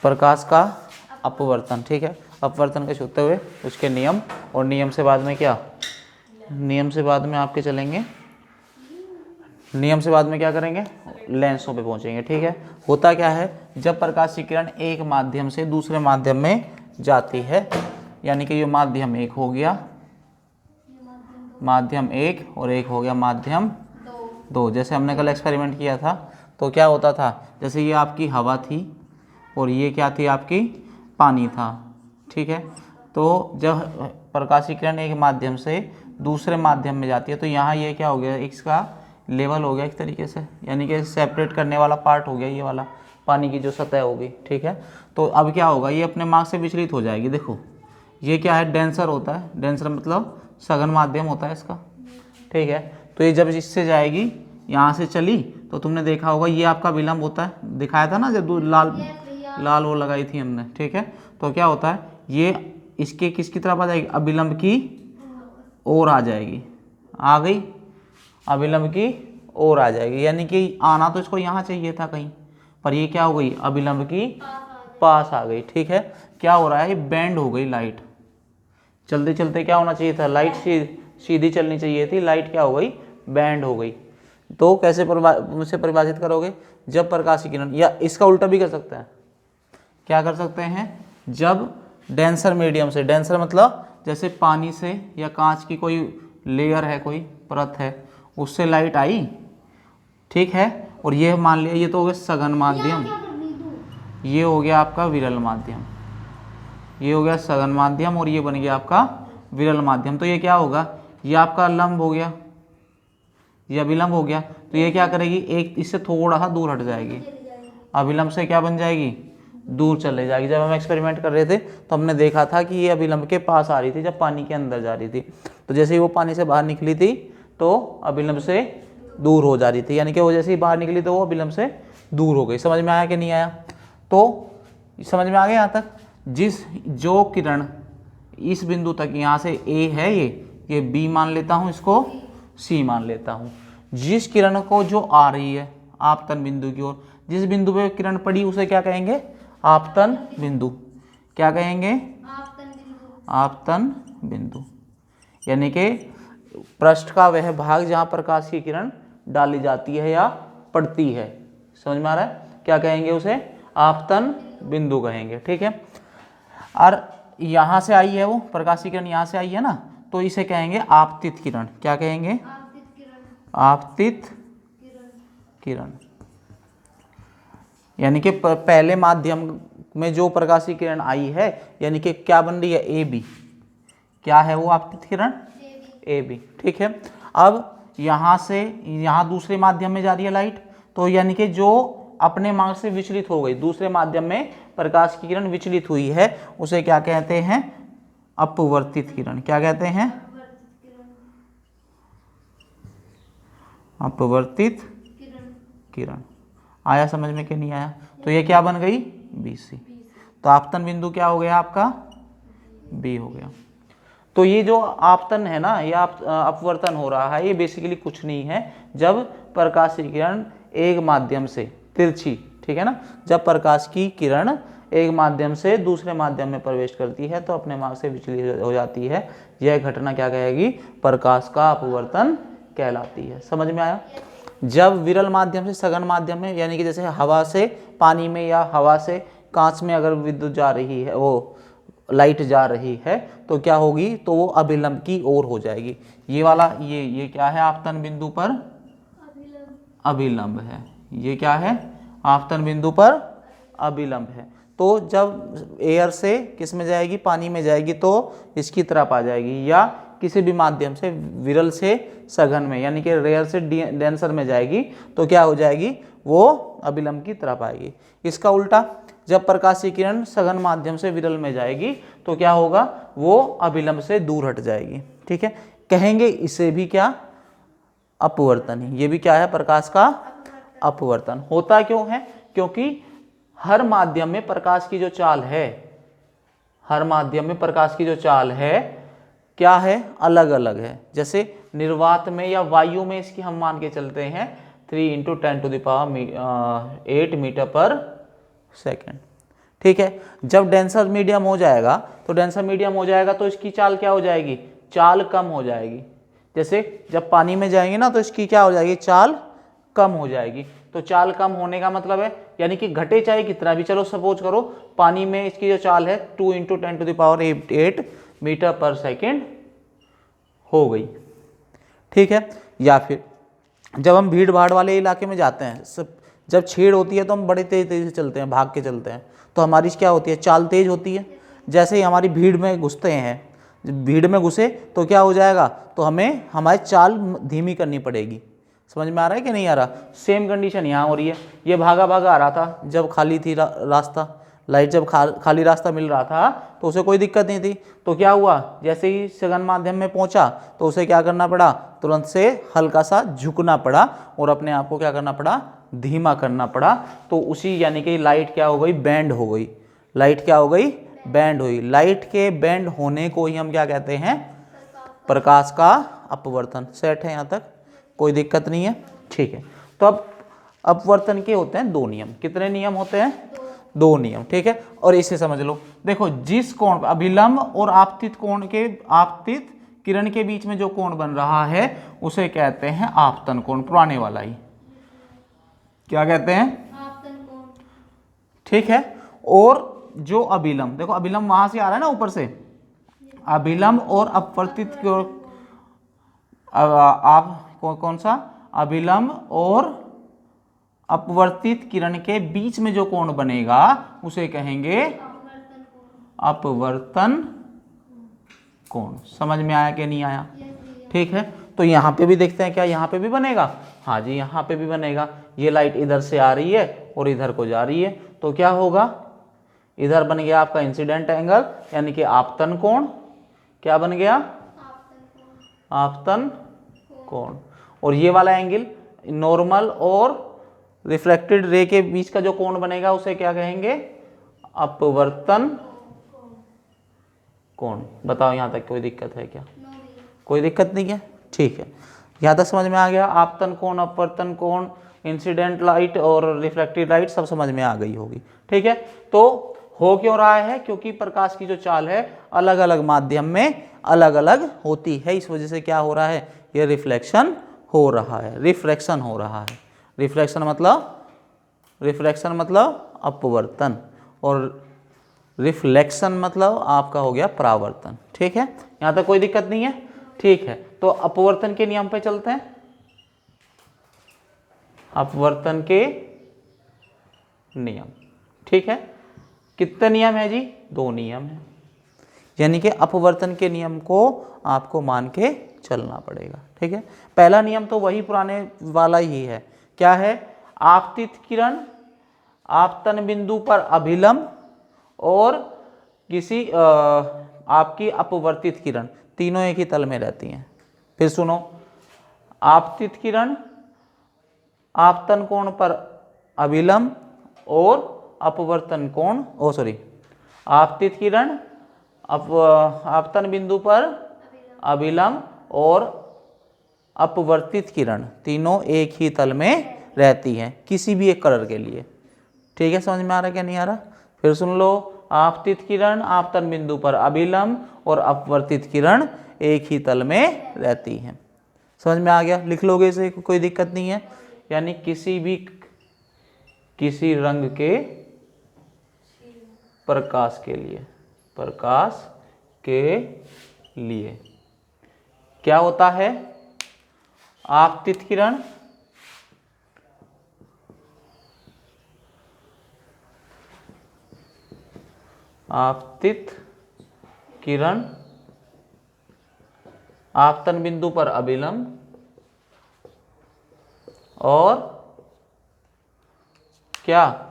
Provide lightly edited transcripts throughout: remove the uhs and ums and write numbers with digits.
प्रकाश का अपवर्तन। ठीक है, अपवर्तन के छूते हुए उसके नियम, और नियम से बाद में क्या, नियम से बाद में आपके चलेंगे, नियम से बाद में क्या करेंगे, लेंसों पे पहुंचेंगे। ठीक है, होता क्या है, जब प्रकाश की किरण एक माध्यम से दूसरे माध्यम में जाती है, यानी कि ये माध्यम एक हो गया, माध्यम एक, और एक हो गया माध्यम दो। जैसे हमने कल एक्सपेरिमेंट किया था, तो क्या होता था, जैसे ये आपकी हवा थी और ये क्या थी, आपकी पानी था। ठीक है, तो जब प्रकाश की किरण एक माध्यम से दूसरे माध्यम में जाती है, तो यहाँ ये क्या हो गया, इसका लेवल हो गया एक तरीके से, यानी कि सेपरेट करने वाला पार्ट हो गया ये वाला, पानी की जो सतह होगी। ठीक है, तो अब क्या होगा, ये अपने मार्ग से विचलित हो जाएगी। देखो ये क्या है, डेंसर होता है, डेंसर मतलब सघन माध्यम होता है इसका। ठीक है, तो ये जब इससे जाएगी, यहाँ से चली, तो तुमने देखा होगा ये आपका विलंब होता है, दिखाया था ना जब लाल लाल वो लगाई थी हमने। ठीक है, तो क्या होता है, ये इसके किसकी तरफ आ जाएगी, अभिलंब की ओर आ जाएगी, आ गई, अभिलंब की ओर आ जाएगी, यानी कि आना तो इसको यहाँ चाहिए था कहीं, पर ये क्या हो गई, अभिलंब की पास आ गई। ठीक है, क्या हो रहा है, ये बैंड हो गई लाइट, चलते चलते क्या होना चाहिए था, लाइट सीधी चलनी चाहिए थी, लाइट क्या हो गई, बैंड हो गई। तो कैसे मुझसे परिभाषित करोगे, जब प्रकाश की किरण, या इसका उल्टा भी कर सकते हैं, क्या कर सकते हैं, जब डेंसर मीडियम से, डेंसर मतलब जैसे पानी से या कांच की कोई लेयर है, कोई परत है, उससे लाइट आई। ठीक है, और ये मान लिया, ये तो हो गया सघन माध्यम, ये हो गया आपका विरल माध्यम, ये हो गया सघन माध्यम, और ये बन गया आपका विरल माध्यम। तो ये क्या होगा, ये आपका लंब हो गया, ये अभिलंब हो गया, तो ये क्या करेगी, एक इससे थोड़ा सा दूर हट जाएगी, अभिलंब से क्या बन जाएगी, दूर चले जाएगी। जब हम एक्सपेरिमेंट कर रहे थे तो हमने देखा था कि ये अभिलंब के पास आ रही थी जब पानी के अंदर जा रही थी, तो जैसे ही वो पानी से बाहर निकली थी तो अभिलंब से दूर हो जा रही थी, यानी कि वो जैसे ही बाहर निकली तो वो अभिलंब से दूर हो गई। समझ में आया कि नहीं आया, तो समझ में आ गया यहाँ तक। जो किरण इस बिंदु तक, यहाँ से ए है, ये बी मान लेता हूँ, इसको सी मान लेता हूँ। जिस किरण को जो आ रही है आपतन बिंदु की ओर, जिस बिंदु पे किरण पड़ी उसे क्या कहेंगे, आपतन बिंदु। क्या कहेंगे, आपतन बिंदु, यानी कि पृष्ठ का वह भाग जहाँ प्रकाश की किरण डाली जाती है या पड़ती है। समझ में आ रहा है, क्या कहेंगे उसे, आपतन बिंदु कहेंगे। ठीक है, और यहाँ से आई है वो प्रकाश की किरण, यहाँ से आई है ना, तो इसे कहेंगे आपतित किरण। क्या कहेंगे, आपतित किरण, यानी कि पहले माध्यम में जो प्रकाश की किरण आई है, यानी कि क्या बन रही है, ए बी, क्या है वो आपतित किरण, ए बी। ठीक है, अब यहाँ से यहाँ दूसरे माध्यम में जा रही है लाइट, तो यानी कि जो अपने मार्ग से विचलित हो गई, दूसरे माध्यम में प्रकाश की किरण विचलित हुई है, उसे क्या कहते हैं, अपवर्तित किरण। क्या कहते हैं, अपवर्तित किरण। आया समझ में कि नहीं आया, तो ये क्या बन गई, बी सी। तो आपतन बिंदु क्या हो गया आपका, बी हो गया। तो ये जो आपतन है ना, ये अपवर्तन हो रहा है, ये बेसिकली कुछ नहीं है, जब प्रकाश की किरण एक माध्यम से तिरछी, ठीक है ना, जब प्रकाश की किरण एक माध्यम से दूसरे माध्यम में प्रवेश करती है तो अपने मार्ग से विचलित हो जाती है, यह घटना क्या कहेगी, प्रकाश का अपवर्तन कहलाती है। समझ में आया। जब विरल माध्यम से सघन माध्यम में, यानी कि जैसे हवा से पानी में या हवा से कांच में अगर विद्युत जा रही है, वो लाइट जा रही है, तो क्या होगी, तो वो अभिलंब की ओर हो जाएगी। ये वाला ये क्या है, आपतन बिंदु पर अभिलंब है। ये क्या है, आपतन बिंदु पर अभिलंब है। तो जब एयर से किस में जाएगी, पानी में जाएगी, तो इसकी तरफ आ जाएगी, या किसी भी माध्यम से विरल से सघन में, यानी कि रेयर से डेंसर में जाएगी, तो क्या हो जाएगी, वो अभिलंब की तरफ आएगी। इसका उल्टा, जब प्रकाश की किरण सघन माध्यम से विरल में जाएगी तो क्या होगा, वो अभिलंब से दूर हट जाएगी। ठीक है, कहेंगे इसे भी क्या, अपवर्तन ही। ये भी क्या है, प्रकाश का अपवर्तन। होता क्यों है, क्योंकि हर माध्यम में प्रकाश की जो चाल है, हर माध्यम में प्रकाश की जो चाल है क्या है, अलग अलग है। जैसे निर्वात में या वायु में इसकी हम मान के चलते हैं 3 × 10⁸ मीटर पर सेकेंड। ठीक है। जब डेंसर मीडियम हो जाएगा तो इसकी चाल क्या हो जाएगी, चाल कम हो जाएगी। जैसे जब पानी में जाएंगे ना तो इसकी क्या हो जाएगी, चाल कम हो जाएगी। तो चाल कम होने का मतलब है यानी कि घटे चाहे कितना भी, चलो सपोज करो पानी में इसकी जो चाल है 2 × 10⁸ मीटर पर सेकेंड हो गई, ठीक है। या फिर जब हम भीड़ भाड़ वाले इलाके में जाते हैं, जब छेड़ होती है तो हम बड़े तेज से चलते हैं, भाग के चलते हैं, तो हमारी क्या होती है, चाल तेज होती है। जैसे ही हमारी भीड़ में घुसते हैं, भीड़ में घुसे तो क्या हो जाएगा, तो हमें हमारी चाल धीमी करनी पड़ेगी। समझ में आ रहा है कि नहीं आ रहा। सेम कंडीशन यहाँ हो रही है। ये भागा भागा आ रहा था जब खाली थी रास्ता, लाइट जब खाली रास्ता मिल रहा था तो उसे कोई दिक्कत नहीं थी। तो क्या हुआ, जैसे ही सघन माध्यम में पहुंचा तो उसे क्या करना पड़ा, तुरंत से हल्का सा झुकना पड़ा और अपने आप को क्या करना पड़ा, धीमा करना पड़ा। तो उसी यानी कि लाइट क्या हो गई, बैंड हो गई। लाइट क्या हो गई, बैंड हुई। लाइट के बैंड होने को ही हम क्या कहते हैं, प्रकाश का अपवर्तन। सेट है यहाँ तक, कोई दिक्कत नहीं है, ठीक है। तो अब अपवर्तन के होते हैं 2 नियम। कितने नियम होते हैं, 2 नियम, ठीक है। और इसे समझ लो, देखो जिस कोण, अभिलंब और आपतित कोण के, आपतित किरण के बीच में जो कोण बन रहा है उसे कहते हैं आपतन कोण, पुराने वाला ही क्या कहते हैं, आपतन कोण, ठीक है। और जो अभिलंब, देखो अभिलंब वहां से आ रहा है ना ऊपर से, अभिलंब और अपवर्तित आप कौन सा, अभिलंब और अपवर्तित किरण के बीच में जो कोण बनेगा उसे कहेंगे अपवर्तन कोण। समझ में आया कि नहीं आया, ठीक है। तो यहाँ पे भी देखते हैं क्या यहाँ पे भी बनेगा, हाँ जी यहाँ पे भी बनेगा। ये लाइट इधर से आ रही है और इधर को जा रही है, तो क्या होगा, इधर बन गया आपका इंसिडेंट एंगल यानी कि आपतन कोण। क्या बन गया, आपतन कोण। और ये वाला एंगल नॉर्मल और रिफ्लेक्टेड रे के बीच का जो कोण बनेगा उसे क्या कहेंगे, अपवर्तन कोण। बताओ यहाँ तक कोई दिक्कत है क्या, कोई दिक्कत नहीं है, ठीक है। यहाँ तक समझ में आ गया, आपतन कोण, अपवर्तन कोण, इंसिडेंट लाइट और रिफ्लेक्टेड लाइट सब समझ में आ गई होगी, ठीक है। तो हो क्यों रहा है, क्योंकि प्रकाश की जो चाल है अलग अलग माध्यम में अलग अलग होती है, इस वजह से क्या हो रहा है, ये रिफ्लेक्शन हो रहा है, रिफ्रैक्शन हो रहा है। रिफ्रैक्शन मतलब अपवर्तन और रिफ्लेक्शन मतलब आपका हो गया परावर्तन, ठीक है। यहाँ तक कोई दिक्कत नहीं है, ठीक है। तो अपवर्तन के नियम पे चलते हैं। अपवर्तन के नियम, ठीक है। कितने नियम है जी, 2 नियम है, यानी कि अपवर्तन के नियम को आपको मान के चलना पड़ेगा, ठीक है। पहला नियम तो वही पुराने वाला ही है, क्या है, आपतित किरण आपतन बिंदु पर अभिलंब और किसी आपकी अपवर्तित किरण, तीनों एक ही तल में रहती हैं। फिर सुनो, आपतित किरण आपतन कोण पर अभिलंब और अपवर्तन कोण, आपतित किरण आपतन बिंदु पर अभिलंब और अपवर्तित किरण तीनों एक ही तल में रहती हैं किसी भी एक कलर के लिए, ठीक है। समझ में आ रहा क्या नहीं आ रहा, फिर सुन लो, आपतित किरण आपतन बिंदु पर अभिलंब और अपवर्तित किरण एक ही तल में रहती हैं। समझ में आ गया, लिख लोगे इसे, कोई दिक्कत नहीं है। यानी किसी रंग के प्रकाश के लिए क्या होता है, आपतित किरण आपतन बिंदु पर अभिलंब और क्या,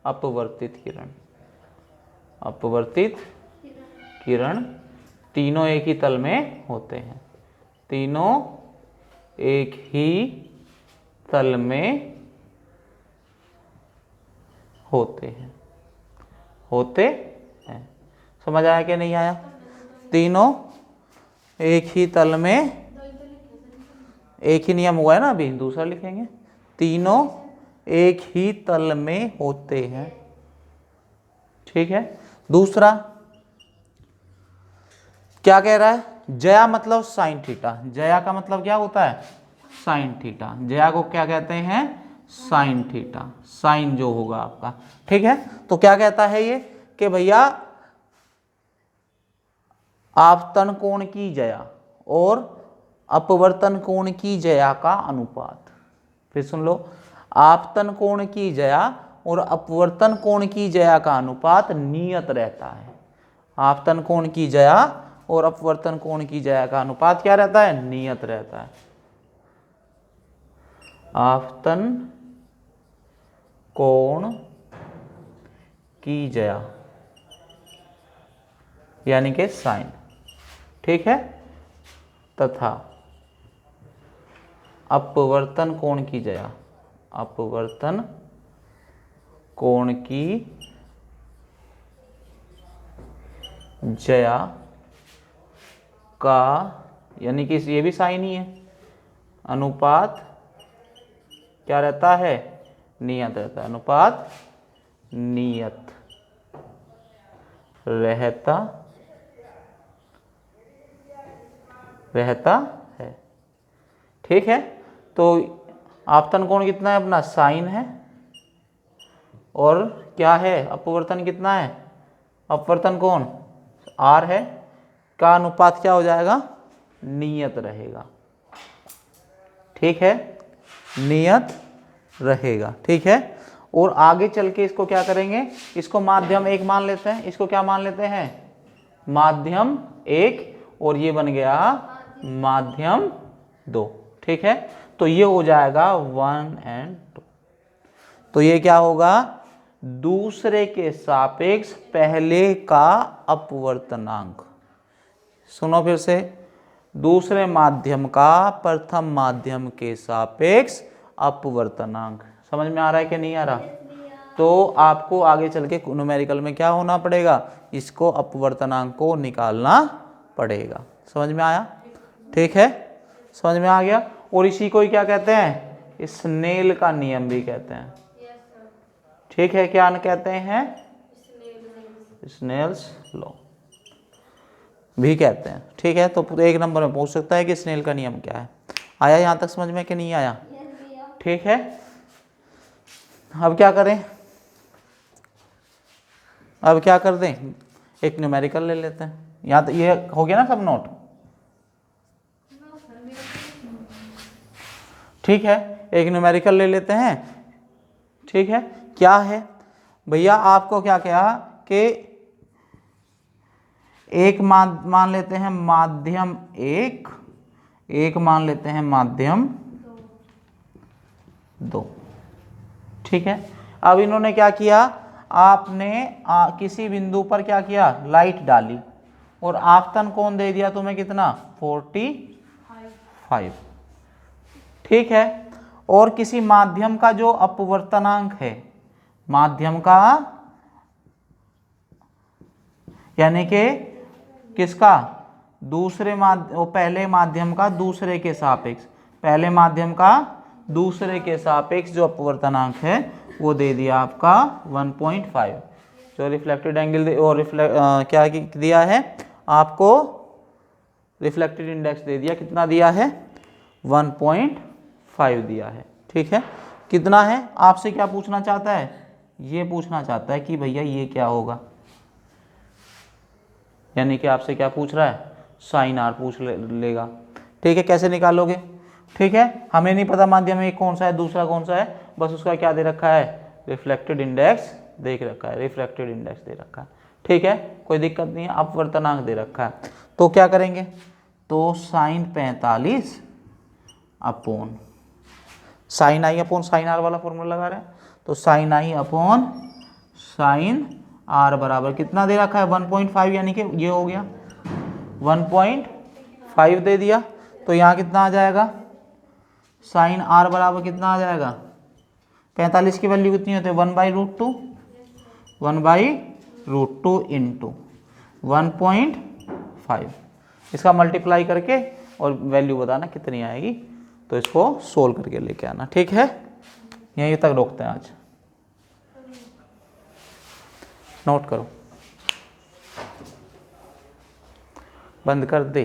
अपवर्तित किरण तीनों एक ही तल में होते हैं, तीनों एक ही तल में होते हैं। समझ आया कि नहीं आया, तीनों एक ही तल में, एक ही नियम हुआ है ना, अभी दूसरा लिखेंगे, तीनों एक ही तल में होते हैं। ठीक है। दूसरा क्या कह रहा है, जया मतलब साइन थीटा। जया का मतलब क्या होता है, साइन थीटा। जया को क्या कहते हैं, साइन थीटा, साइन जो होगा आपका। ठीक है। तो क्या कहता है ये कि भैया आपतन कोण की जया और अपवर्तन कोण की जया का अनुपात, फिर सुन लो, आपतन कोण की जया और अपवर्तन कोण की जया का अनुपात नियत रहता है। आपतन कोण की जया और अपवर्तन कोण की जया का अनुपात क्या रहता है, नियत रहता है। आपतन कोण की जया यानी कि साइन, ठीक है, तथा अपवर्तन कोण की जया, अपवर्तन कोण की जया का, यानी कि ये भी साइन ही है, अनुपात क्या रहता है, नियत रहता है। अनुपात नियत रहता है। ठीक है। तो आपतन कोण कितना है अपना, साइन है, और क्या है, अपवर्तन कितना है, अपवर्तन कोण आर है, का अनुपात क्या हो जाएगा, नियत रहेगा। ठीक है, नियत रहेगा। ठीक है। और आगे चल के इसको क्या करेंगे, इसको माध्यम एक मान लेते हैं, इसको क्या मान लेते हैं, माध्यम एक, और ये बन गया माध्यम दो। ठीक है। तो ये हो जाएगा 1 और 2। तो ये क्या होगा, दूसरे के सापेक्ष पहले का अपवर्तनांक। सुनो फिर से, दूसरे माध्यम का प्रथम माध्यम के सापेक्ष अपवर्तनांक। समझ में आ रहा है कि नहीं आ रहा? तो आपको आगे चल के न्यूमेरिकल में क्या होना पड़ेगा, इसको अपवर्तनांक को निकालना पड़ेगा। समझ में आया? ठीक है, समझ में आ गया। और इसी को ही क्या कहते हैं, स्नेल का नियम भी कहते हैं। ठीक है, क्या कहते हैं, स्नेल्स लॉ भी कहते हैं। ठीक है। तो पूरे 1 नंबर में पूछ सकता है कि स्नेल का नियम क्या है। आया यहां तक समझ में कि नहीं आया? ठीक है। अब क्या करें, अब क्या कर दें, एक न्यूमेरिकल ले लेते हैं। यहाँ तो ये हो गया ना सब नोट? ठीक है, एक न्यूमेरिकल ले लेते हैं। ठीक है, क्या है भैया, आपको क्या कहा कि एक मान लेते हैं माध्यम एक, एक मान लेते हैं माध्यम दो। ठीक है। अब इन्होंने क्या किया, आपने किसी बिंदु पर क्या किया, लाइट डाली, और आपतन कोण दे दिया तुम्हें कितना, 45। ठीक है। और किसी माध्यम का जो अपवर्तनांक है, माध्यम का यानी कि किसका, दूसरे माध्यम, पहले माध्यम का दूसरे के सापेक्ष, पहले माध्यम का दूसरे के सापेक्ष जो अपवर्तनांक है वो दे दिया आपका 1.5। जो रिफ्लेक्टेड एंगल और क्या दिया है आपको, रिफ्लेक्टेड इंडेक्स दे दिया, कितना दिया है, 1.5 दिया है। ठीक है। कितना है, आपसे क्या पूछना चाहता है, ये पूछना चाहता है कि भैया ये क्या होगा, यानी कि आपसे क्या पूछ रहा है, साइन आर पूछ लेगा। ठीक है, कैसे निकालोगे? ठीक है, हमें नहीं पता माध्यम एक कौन सा है, दूसरा कौन सा है, बस उसका क्या दे रखा है, रिफ्लेक्टेड इंडेक्स देख रखा है, रिफ्लेक्टेड इंडेक्स दे रखा है। ठीक है, कोई दिक्कत नहीं है, अपवर्तनांक दे रखा है। तो क्या करेंगे, तो sine 45 upon sine I upon sine R वाला फॉर्मूला लगा रहे हैं, तो sine I upon sine R बराबर कितना दे रखा है, 1.5, यानी कि ये हो गया 1.5 दे दिया। तो यहाँ कितना आ जाएगा, साइन आर बराबर कितना आ जाएगा, 45 की वैल्यू कितनी होती है, 1/√2, 1/√2 इंटू 1.5, इसका मल्टीप्लाई करके और वैल्यू बताना कितनी आएगी, तो इसको सोल्व करके लेके आना। ठीक है, यहीं तक रोकते हैं आज। नोट करो, बंद कर दे।